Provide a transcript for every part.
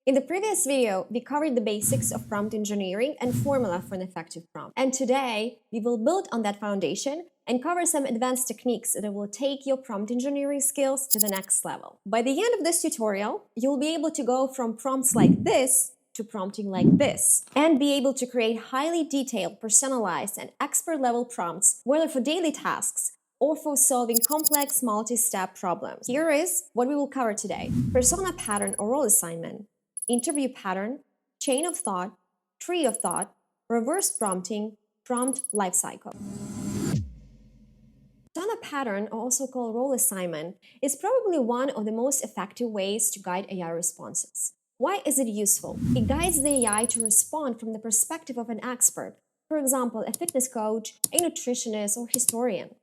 In the previous video, we covered the basics of prompt engineering and formula for an effective prompt. And today, we will build on that foundation and cover some advanced techniques that will take your prompt engineering skills to the next level. By the end of this tutorial, you'll be able to go from prompts like this to prompting like this, and be able to create highly detailed, personalized, and expert-level prompts, whether for daily tasks or for solving complex multi-step problems. Here is what we will cover today: persona pattern or role assignment, interview pattern, chain of thought, tree of thought, reverse prompting, prompt lifecycle. Persona pattern, also called role assignment, is probably one of the most effective ways to guide AI responses. Why is it useful? It guides the AI to respond from the perspective of an expert, for example, a fitness coach, a nutritionist, or historian.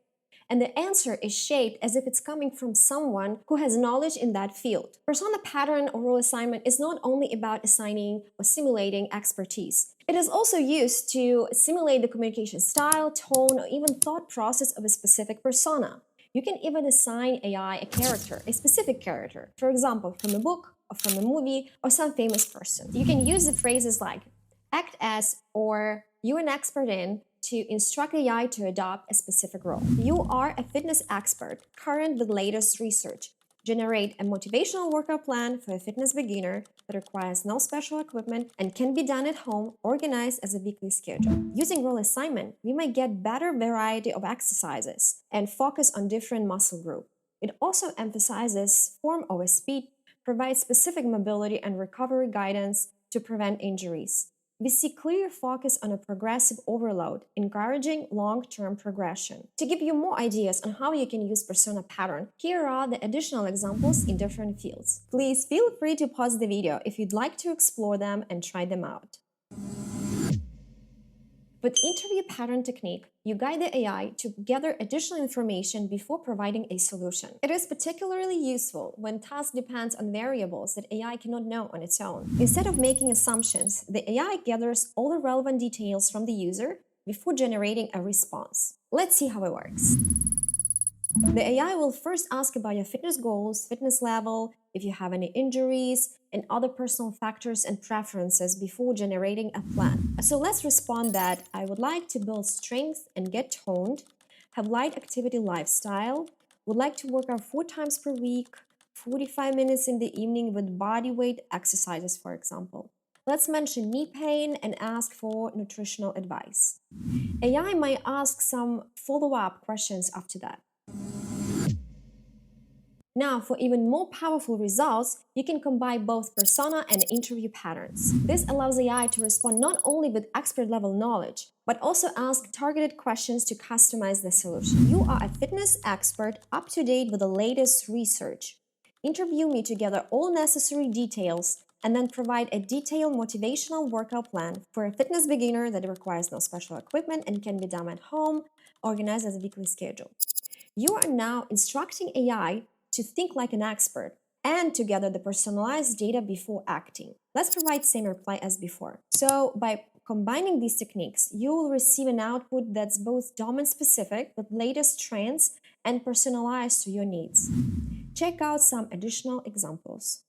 And the answer is shaped as if it's coming from someone who has knowledge in that field. Persona pattern or role assignment is not only about assigning or simulating expertise. It is also used to simulate the communication style, tone, or even thought process of a specific persona. You can even assign AI a character, a specific character, for example, from a book, or from a movie, or some famous person. You can use the phrases like act as or you're an expert in to instruct AI to adopt a specific role. You are a fitness expert, current with latest research. Generate a motivational workout plan for a fitness beginner that requires no special equipment and can be done at home, organized as a weekly schedule. Using role assignment, we might get better variety of exercises and focus on different muscle groups. It also emphasizes form over speed, provides specific mobility and recovery guidance to prevent injuries. We see clear focus on a progressive overload, encouraging long-term progression. To give you more ideas on how you can use persona pattern, here are the additional examples in different fields. Please feel free to pause the video if you'd like to explore them and try them out. With interview pattern technique, you guide the AI to gather additional information before providing a solution. It is particularly useful when task depends on variables that AI cannot know on its own. Instead of making assumptions, the AI gathers all the relevant details from the user before generating a response. Let's see how it works. The AI will first ask about your fitness goals, fitness level, if you have any injuries, and other personal factors and preferences before generating a plan. So let's respond that I would like to build strength and get toned, have light activity lifestyle, would like to work out 4 times per week, 45 minutes in the evening with body weight exercises, for example. Let's mention knee pain and ask for nutritional advice. AI might ask some follow-up questions after that. Now, for even more powerful results, you can combine both persona and interview patterns. This allows AI to respond not only with expert-level knowledge, but also ask targeted questions to customize the solution. You are a fitness expert up to date with the latest research. Interview me to gather all necessary details and then provide a detailed motivational workout plan for a fitness beginner that requires no special equipment and can be done at home, organized as a weekly schedule. You are now instructing AI to think like an expert and to gather the personalized data before acting. Let's provide same reply as before. So by combining these techniques, you will receive an output that's both domain-specific with latest trends and personalized to your needs. Check out some additional examples.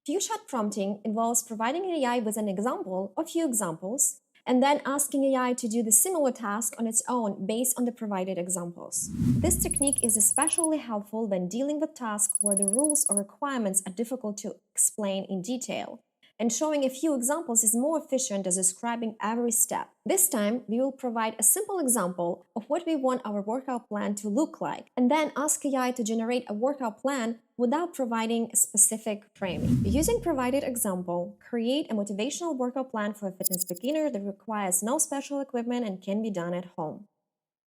Few-shot prompting involves providing an AI with an example or few examples, and then asking AI to do the similar task on its own based on the provided examples. This technique is especially helpful when dealing with tasks where the rules or requirements are difficult to explain in detail, and showing a few examples is more efficient as describing every step. This time, we will provide a simple example of what we want our workout plan to look like, and then ask AI to generate a workout plan without providing a specific framing. Using provided example, create a motivational workout plan for a fitness beginner that requires no special equipment and can be done at home.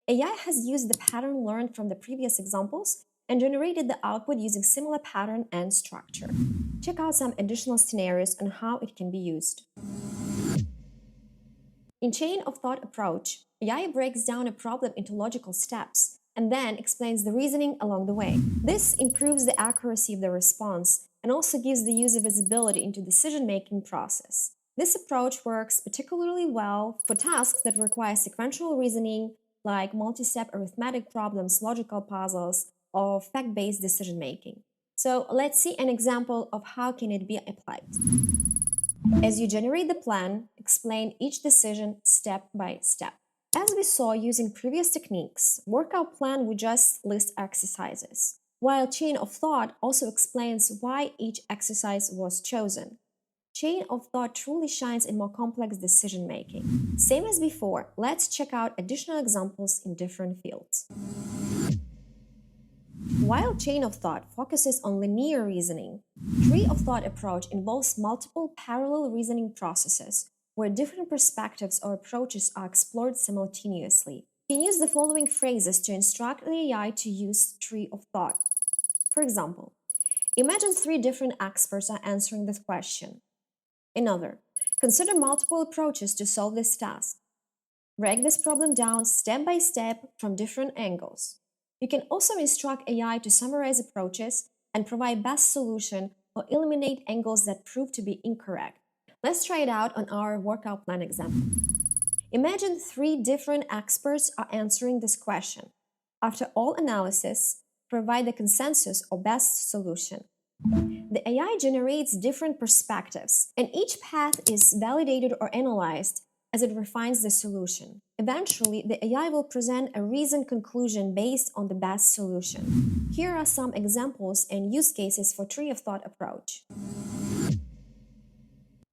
AI has used the pattern learned from the previous examples and generated the output using similar pattern and structure. Check out some additional scenarios on how it can be used. In chain of thought approach, AI breaks down a problem into logical steps and then explains the reasoning along the way. This improves the accuracy of the response and also gives the user visibility into the decision-making process. This approach works particularly well for tasks that require sequential reasoning, like multi-step arithmetic problems, logical puzzles, or fact-based decision-making. So let's see an example of how can it be applied. As you generate the plan, explain each decision step by step. As we saw using previous techniques, workout plan would just list exercises, while chain of thought also explains why each exercise was chosen. Chain of thought truly shines in more complex decision making. Same as before, let's check out additional examples in different fields. While chain of thought focuses on linear reasoning, tree of thought approach involves multiple parallel reasoning processes where different perspectives or approaches are explored simultaneously. You can use the following phrases to instruct the AI to use tree of thought. For example, imagine 3 different experts are answering this question. Another, consider multiple approaches to solve this task. Break this problem down step by step from different angles. You can also instruct AI to summarize approaches and provide best solution or eliminate angles that prove to be incorrect. Let's try it out on our workout plan example. Imagine 3 different experts are answering this question. After all analysis, provide the consensus or best solution. The AI generates different perspectives, and each path is validated or analyzed as it refines the solution. Eventually, the AI will present a reasoned conclusion based on the best solution. Here are some examples and use cases for tree of thought approach.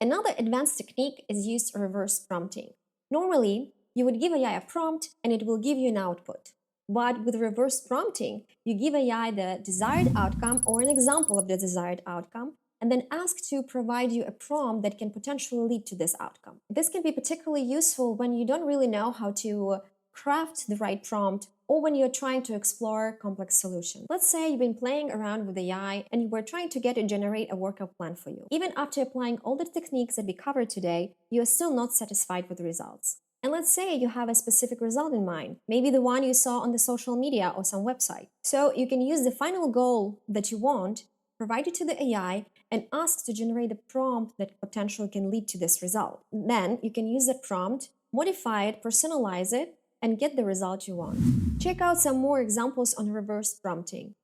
Another advanced technique is used reverse prompting. Normally, you would give AI a prompt and it will give you an output. But with reverse prompting, you give AI the desired outcome or an example of the desired outcome, and then ask to provide you a prompt that can potentially lead to this outcome. This can be particularly useful when you don't really know how to craft the right prompt or when you're trying to explore complex solutions. Let's say you've been playing around with AI and you were trying to get it to generate a workout plan for you. Even after applying all the techniques that we covered today, you are still not satisfied with the results. And let's say you have a specific result in mind, maybe the one you saw on the social media or some website. So you can use the final goal that you want, provide it to the AI, and ask to generate a prompt that potentially can lead to this result. Then you can use that prompt, modify it, personalize it, and get the result you want. Check out some more examples on reverse prompting.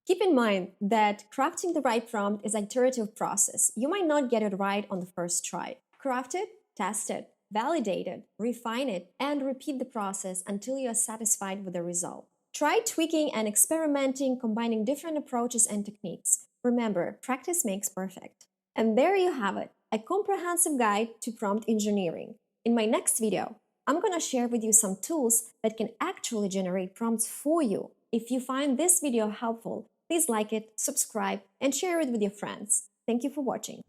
Keep in mind that crafting the right prompt is an iterative process. You might not get it right on the first try. Craft it, test it, validate it, refine it, and repeat the process until you are satisfied with the result. Try tweaking and experimenting, combining different approaches and techniques. Remember, practice makes perfect. And there you have it, a comprehensive guide to prompt engineering. In my next video, I'm going to share with you some tools that can actually generate prompts for you. If you find this video helpful, please like it, subscribe, and share it with your friends. Thank you for watching.